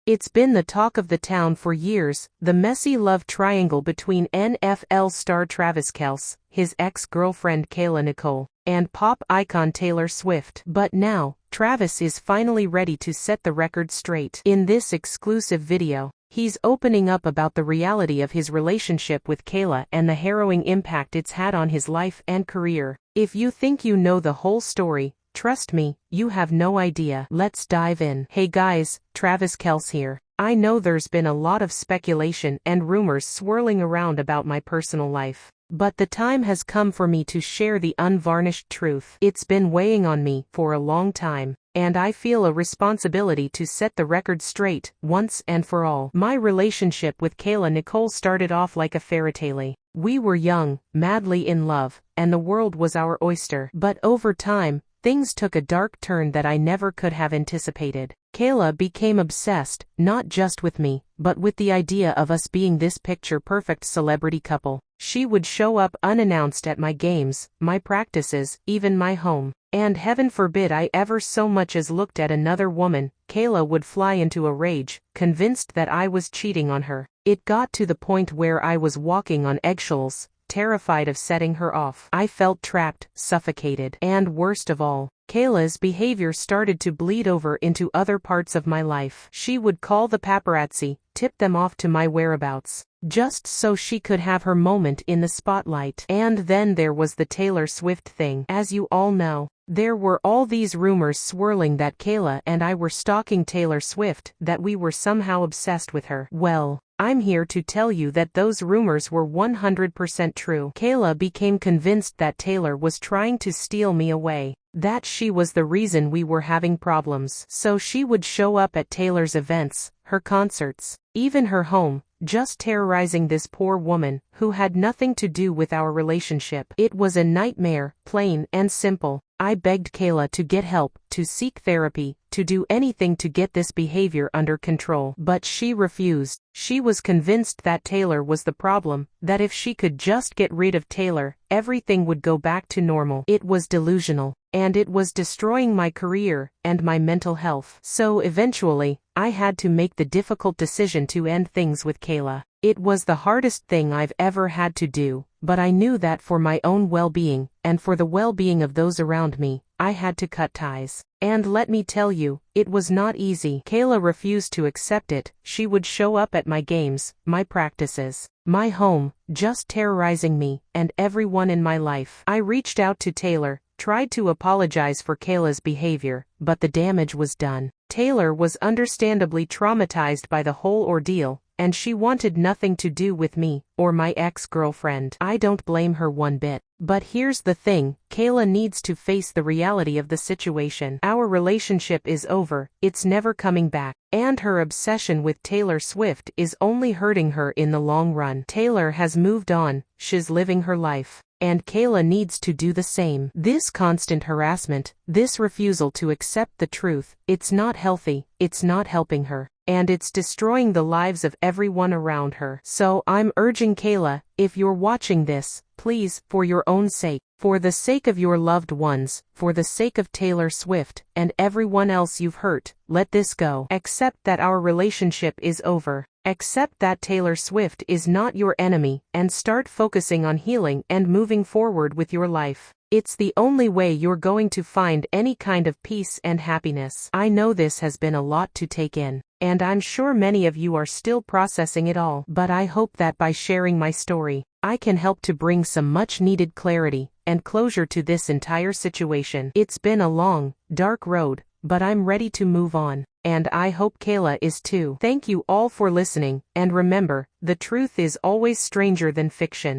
It's been the talk of the town for years, the messy love triangle between NFL star Travis Kelce, his ex-girlfriend Nicole, and pop icon Taylor Swift. But now, Travis is finally ready to set the record straight. In this exclusive video, he's opening up about the reality of his relationship with Kayla and the harrowing impact it's had on his life and career. If you think you know the whole story, trust me, you have no idea. Let's dive in. Hey guys, Travis Kelce here. I know there's been a lot of speculation and rumors swirling around about my personal life, but the time has come for me to share the unvarnished truth. It's been weighing on me for a long time, and I feel a responsibility to set the record straight, once and for all. My relationship with Nicole started off like a fairy tale. We were young, madly in love, and the world was our oyster. But over time, things took a dark turn that I never could have anticipated. Kayla became obsessed, not just with me, but with the idea of us being this picture-perfect celebrity couple. She would show up unannounced at my games, my practices, even my home. And heaven forbid I ever so much as looked at another woman, Kayla would fly into a rage, convinced that I was cheating on her. It got to the point where I was walking on eggshells, terrified of setting her off. I felt trapped, suffocated, and worst of all, Kayla's behavior started to bleed over into other parts of my life. She would call the paparazzi, tip them off to my whereabouts, just so she could have her moment in the spotlight. And then there was the Taylor Swift thing. As you all know, there were all these rumors swirling that Kayla and I were stalking Taylor Swift, that we were somehow obsessed with her. Well, I'm here to tell you that those rumors were 100% true. Kayla became convinced that Taylor was trying to steal me away, that she was the reason we were having problems. So she would show up at Taylor's events, her concerts, even her home, just terrorizing this poor woman, who had nothing to do with our relationship. It was a nightmare, plain and simple. I begged Kayla to get help, to seek therapy, to do anything to get this behavior under control. But she refused. She was convinced that Taylor was the problem, that if she could just get rid of Taylor, everything would go back to normal. It was delusional, and it was destroying my career and my mental health. So eventually, I had to make the difficult decision to end things with Kayla. It was the hardest thing I've ever had to do, but I knew that for my own well-being, and for the well-being of those around me, I had to cut ties. And let me tell you, it was not easy. Kayla refused to accept it. She would show up at my games, my practices, my home, just terrorizing me and everyone in my life. I reached out to Taylor, tried to apologize for Kayla's behavior, but the damage was done. Taylor was understandably traumatized by the whole ordeal, and she wanted nothing to do with me, or my ex-girlfriend. I don't blame her one bit. But here's the thing, Kayla needs to face the reality of the situation. Our relationship is over, it's never coming back, and her obsession with Taylor Swift is only hurting her in the long run. Taylor has moved on, she's living her life, and Kayla needs to do the same. This constant harassment, this refusal to accept the truth, it's not healthy, it's not helping her, and it's destroying the lives of everyone around her. So I'm urging Kayla, if you're watching this, please, for your own sake, for the sake of your loved ones, for the sake of Taylor Swift and everyone else you've hurt, let this go. Accept that our relationship is over. Accept that Taylor Swift is not your enemy, and start focusing on healing and moving forward with your life. It's the only way you're going to find any kind of peace and happiness. I know this has been a lot to take in, and I'm sure many of you are still processing it all. But I hope that by sharing my story, I can help to bring some much-needed clarity and closure to this entire situation. It's been a long, dark road, but I'm ready to move on, and I hope Kayla is too. Thank you all for listening, and remember, the truth is always stranger than fiction.